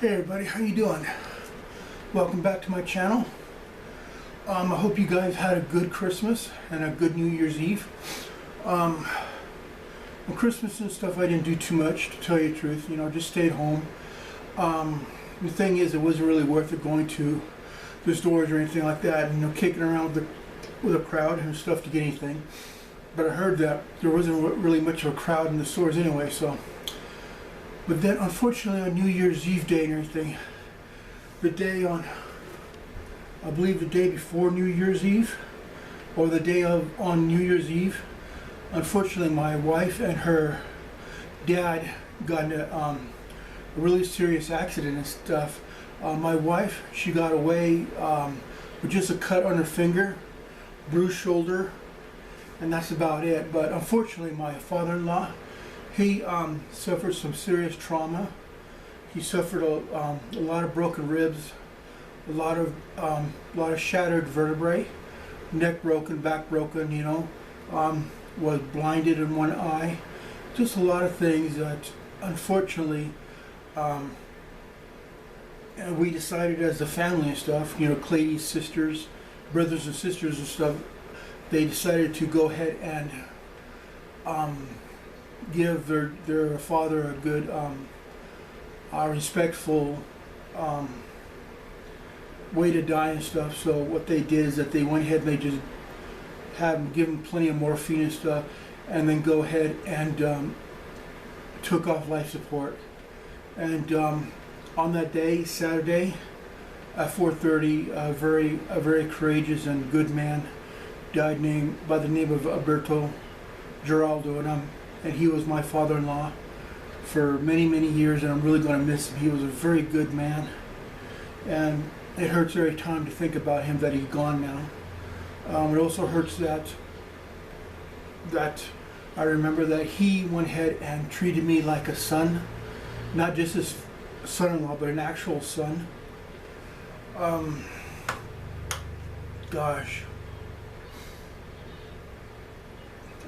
Hey everybody, how you doing? Welcome back to my channel. I hope you guys had a good Christmas and a good New Year's Eve. On Christmas and stuff, I didn't do too much, to tell you the truth. You know, just stayed home. The thing is, it wasn't really worth it going to the stores or anything like that. You know, kicking around with a crowd and stuff to get anything. But I heard that there wasn't really much of a crowd in the stores anyway, so. But then, unfortunately, on New Year's Eve day and everything, the day on, I believe the day before New Year's Eve, or the day on New Year's Eve, unfortunately, my wife and her dad got in a really serious accident and stuff. My wife, she got away with just a cut on her finger, bruised shoulder, and that's about it. But unfortunately, my father-in-law, he suffered some serious trauma. He suffered a lot of broken ribs, a lot of shattered vertebrae, neck broken, back broken. You know, was blinded in one eye. Just a lot of things that, unfortunately, and we decided as a family and stuff. You know, Clady's sisters, brothers and sisters and stuff. They decided to go ahead and give their father a good, respectful way to die and stuff. So what they did is that they went ahead and they just give him plenty of morphine and stuff, and then go ahead and took off life support. And on that day, Saturday, at 4:30, a very courageous and good man died by the name of Alberto Giraldo, and he was my father-in-law for many, many years, and I'm really going to miss him. He was a very good man, and it hurts every time to think about him that he's gone now. It also hurts that I remember that he went ahead and treated me like a son, not just his son-in-law, but an actual son. Gosh,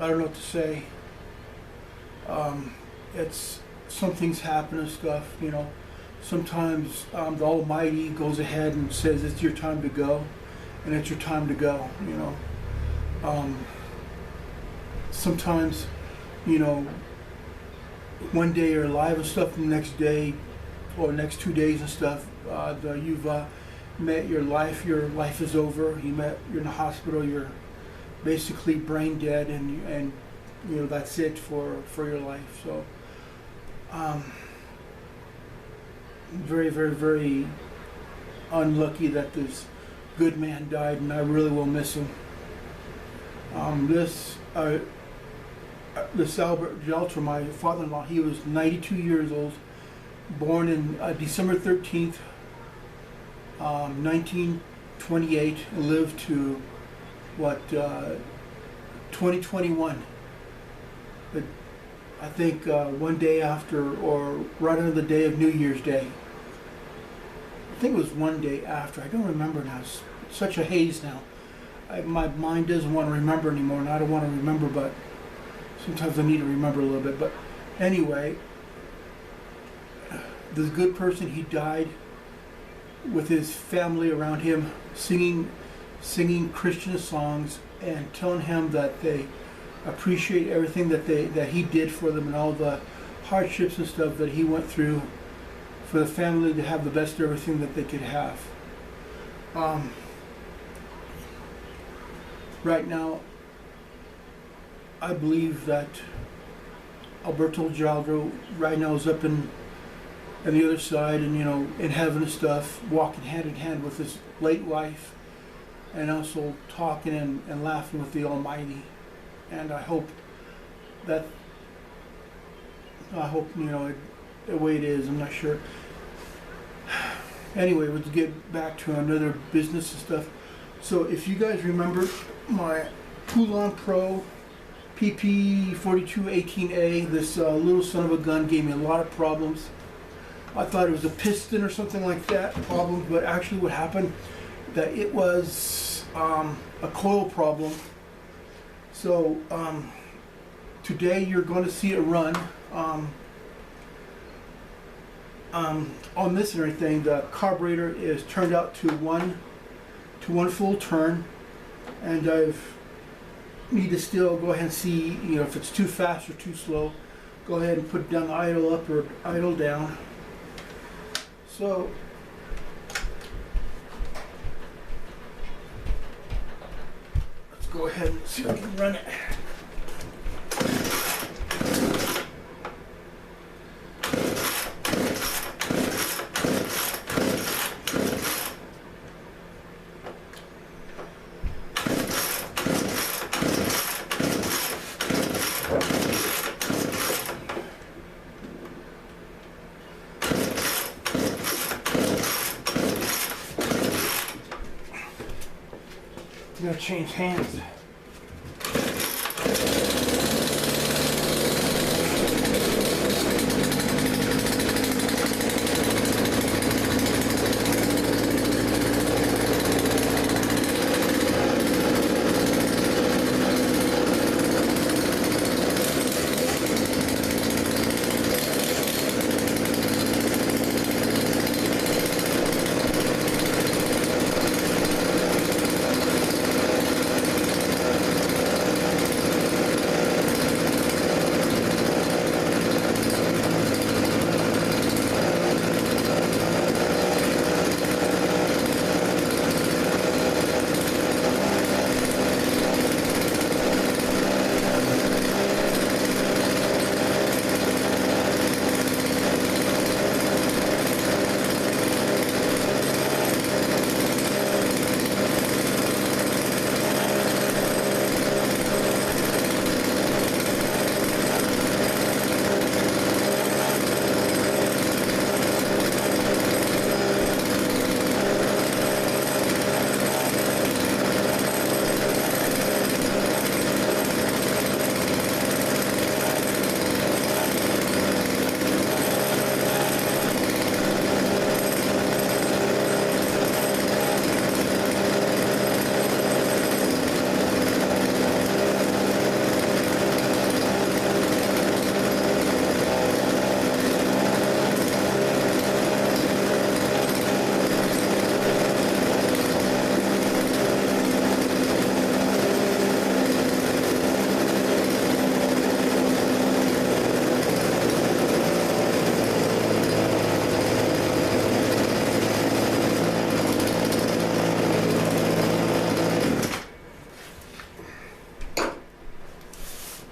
I don't know what to say. It's some things happen and stuff, you know. Sometimes the Almighty goes ahead and says it's your time to go, and it's your time to go, you know. Sometimes, you know, one day you're alive and stuff, the next day or next 2 days and stuff, you've met your life is over. You're in the hospital, you're basically brain dead, and you know, that's it for your life. So very, very, very unlucky that this good man died, and I really will miss him. This Albert Gelter, my father-in-law, he was 92 years old, born in December 13th, 1928, and lived to 2021. But I think one day after, or right on the day of New Year's Day. I think it was one day after. I don't remember now. It's such a haze now. My mind doesn't want to remember anymore, and I don't want to remember, but sometimes I need to remember a little bit. But anyway, this good person, he died with his family around him, singing Christian songs and telling him that they appreciate everything that he did for them, and all the hardships and stuff that he went through for the family to have the best of everything that they could have. Right now, I believe that Alberto Giraldo right now is up on the other side, and, you know, in heaven and stuff, walking hand in hand with his late wife, and also talking and laughing with the Almighty. And I hope, you know, the way it is, I'm not sure. Anyway, let's get back to another business and stuff. So if you guys remember, my Poulin Pro PP4218A, this little son of a gun gave me a lot of problems. I thought it was a piston or something like that problem, but actually what happened, that it was a coil problem. So today you're going to see it run. on this and everything, the carburetor is turned out to one full turn, and I've need to still go ahead and see, you know, if it's too fast or too slow. Go ahead and put down the idle up or idle down. So let's go ahead and see if I can run it. I'm going to change hands.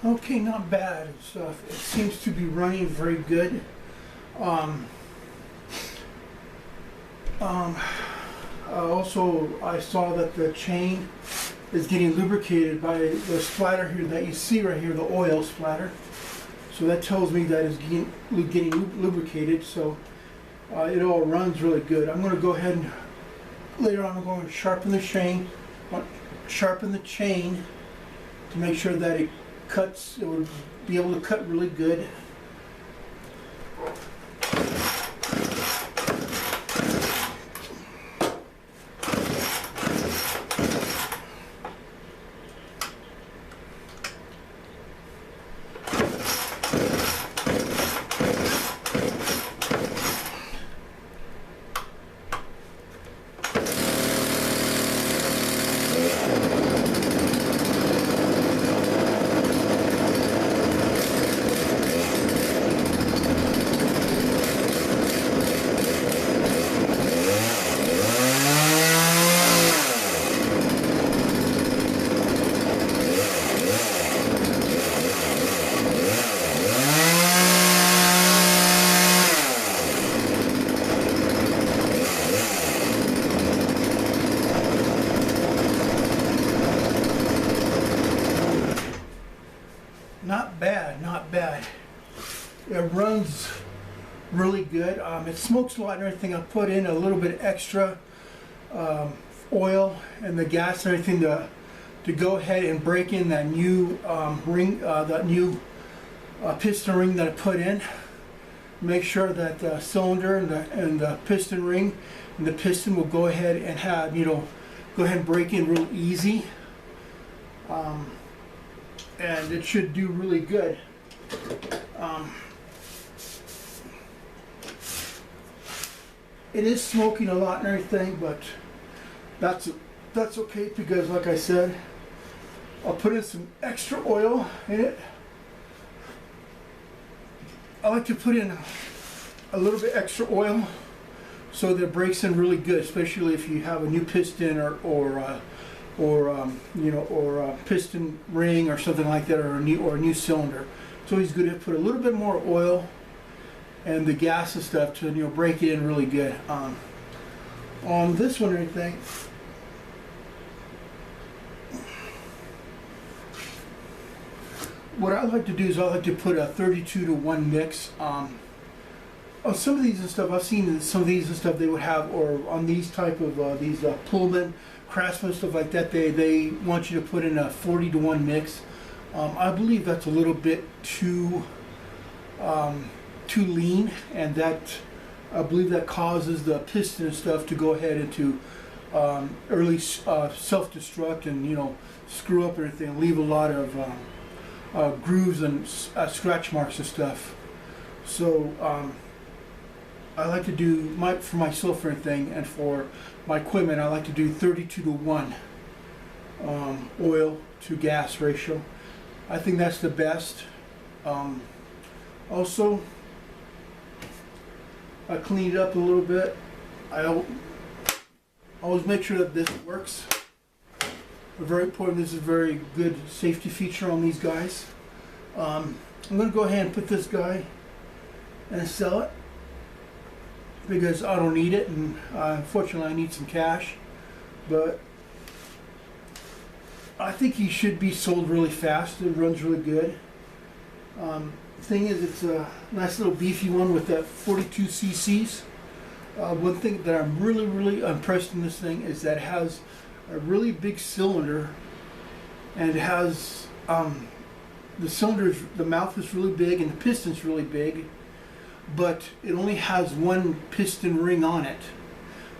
Okay, not bad. It seems to be running very good. Also, I saw that the chain is getting lubricated by the splatter here that you see right here, the oil splatter. So that tells me that it's getting lubricated, so it all runs really good. I'm going to go ahead and later on I'm going to sharpen the chain to make sure that it will be able to cut really good. Not bad, not bad. It runs really good. It smokes a lot and everything. I put in a little bit extra oil and the gas and everything to go ahead and break in that new ring, that new piston ring that I put in. Make sure that the cylinder and the piston ring and the piston will go ahead and have, go ahead and break in real easy. And it should do really good. It is smoking a lot and everything, but that's okay because, like I said, I'll put in some extra oil in it. I like to put in a little bit extra oil so that it breaks in really good, especially if you have a new piston or a piston ring or something like that, or a new cylinder. So he's going to put a little bit more oil and the gas and stuff to break it in really good. On this one or anything, what I like to do is I like to put a 32-to-1 mix. On some of these and stuff, I've seen some of these and stuff they would have, or on these type of these Poulin, Craftsman, stuff like that, they want you to put in a 40-to-1 mix. I believe that's a little bit too lean, and that I believe that causes the piston and stuff to go ahead into early self-destruct and screw up everything, leave a lot of grooves and scratch marks and stuff. So I like to do for myself or anything, and for my equipment, I like to do 32-to-1 oil to gas ratio. I think that's the best. Also, I clean it up a little bit. I always make sure that this works. Very important. This is a very good safety feature on these guys. I'm going to go ahead and put this guy and sell it because I don't need it, and unfortunately I need some cash. But I think he should be sold really fast. It runs really good. Thing is, it's a nice little beefy one with that 42 cc's. One thing that I'm really impressed in this thing is that it has a really big cylinder, and it has the mouth is really big and the piston's really big, but it only has one piston ring on it.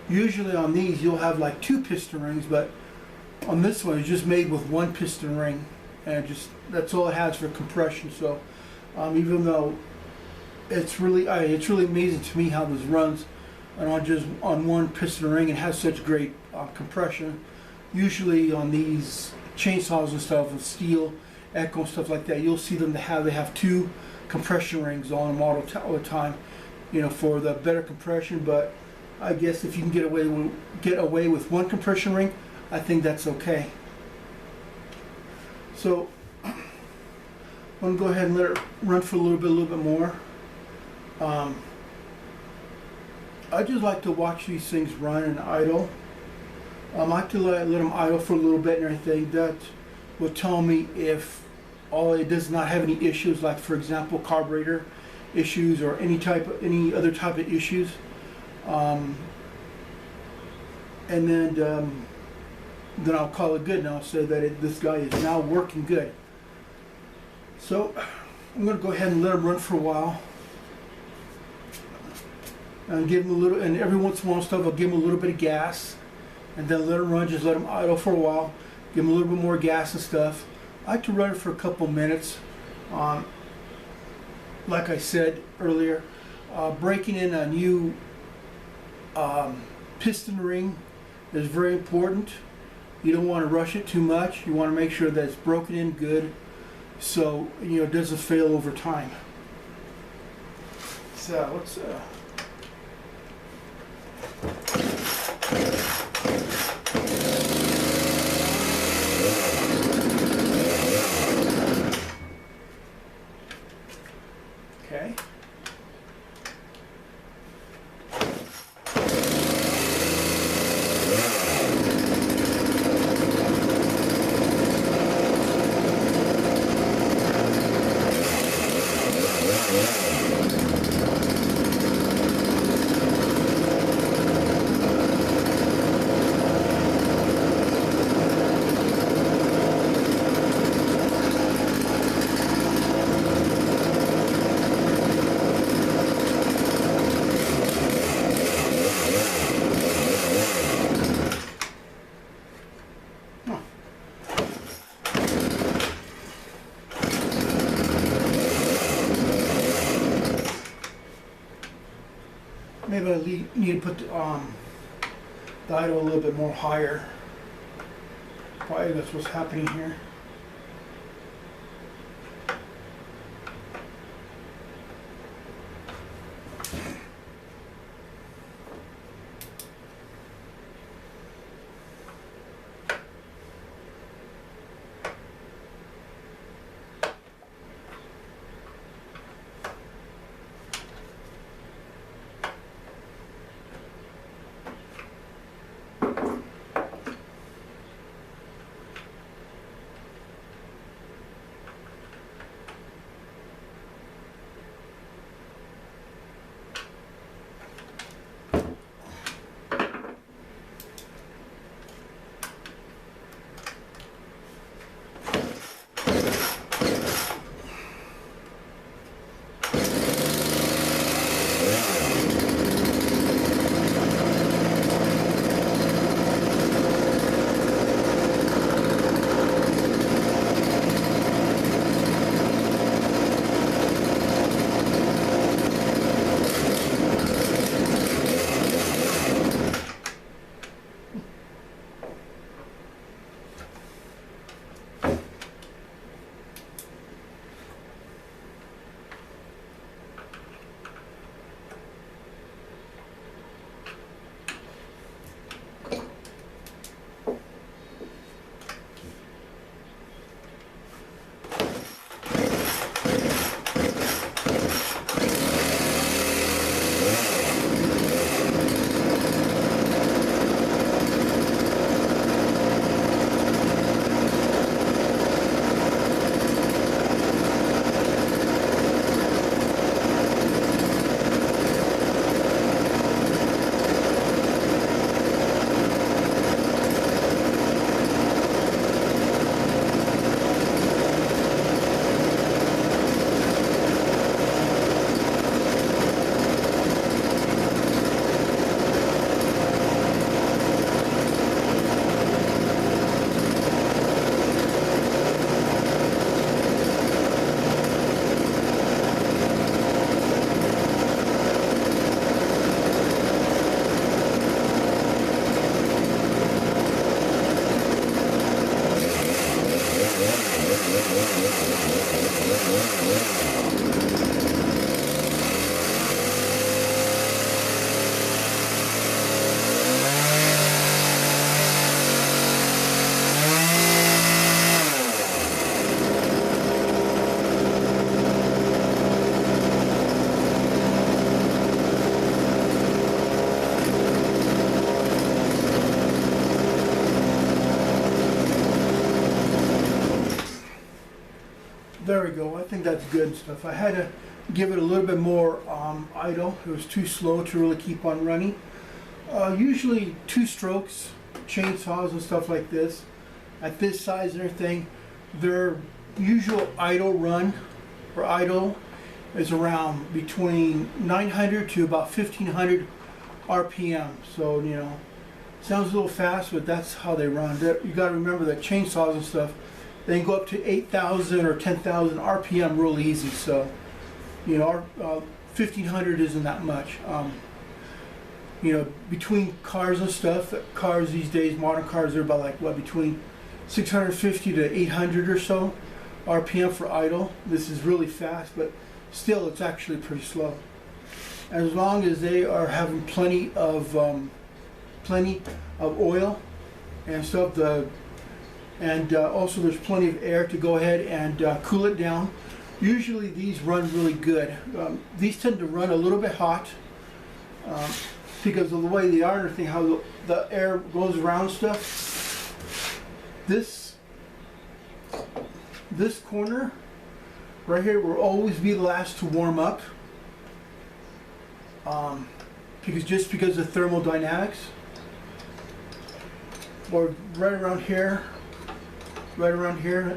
Usually on these you'll have like 2 piston rings, but on this one it's just made with 1 piston ring, and that's all it has for compression. So even though it's really amazing to me how this runs, and on 1 piston ring it has such great compression. Usually on these chainsaws and stuff with steel, Echo, stuff like that, you'll see them they have 2 compression rings on them all the time, for the better compression. But I guess if you can get away with 1 compression ring, I think that's okay. So I'm gonna go ahead and let it run for a little bit more. I just like to watch these things run and idle. I like to let them idle for a little bit and everything. That will tell me if it does not have any issues, like for example carburetor issues or any other type of issues. And then I'll call it good, and I'll say that this guy is now working good. So I'm going to go ahead and let him run for a while, and give him a little. And every once in a while, I'll give him a little bit of gas, and then let him run. Just let him idle for a while. Give him a little bit more gas and stuff. I like to run it for a couple minutes. Like I said earlier, breaking in a new piston ring is very important. You don't want to rush it too much. You want to make sure that it's broken in good, so it doesn't fail over time. So let's okay. Maybe I need to put the idle a little bit more higher. Probably that's what's happening here. There we go. I think that's good stuff. I had to give it a little bit more idle. It was too slow to really keep on running. Usually 2 strokes, chainsaws and stuff like this, at this size and everything, their usual idle run or idle is around between 900 to about 1500 RPM. So, you know, sounds a little fast, but that's how they run. You got to remember that chainsaws and stuff, they can go up to 8,000 or 10,000 RPM real easy. So, you know, 1500 isn't that much. You know, between cars and stuff, cars these days, modern cars, are about like what, between 650 to 800 or so RPM for idle. This is really fast, but still it's actually pretty slow. As long as they are having plenty of oil and stuff, also there's plenty of air to go ahead and cool it down. Usually these run really good. These tend to run a little bit hot because of the way they are and everything, how the air goes around stuff. This corner right here will always be the last to warm up because of thermodynamics. Or right around here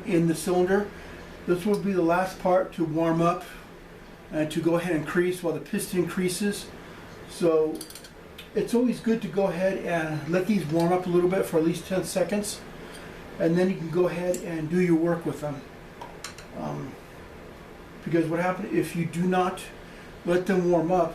in the cylinder, this will be the last part to warm up and to go ahead and crease while the piston creases. So it's always good to go ahead and let these warm up a little bit for at least 10 seconds, and then you can go ahead and do your work with them. Because what happens if you do not let them warm up,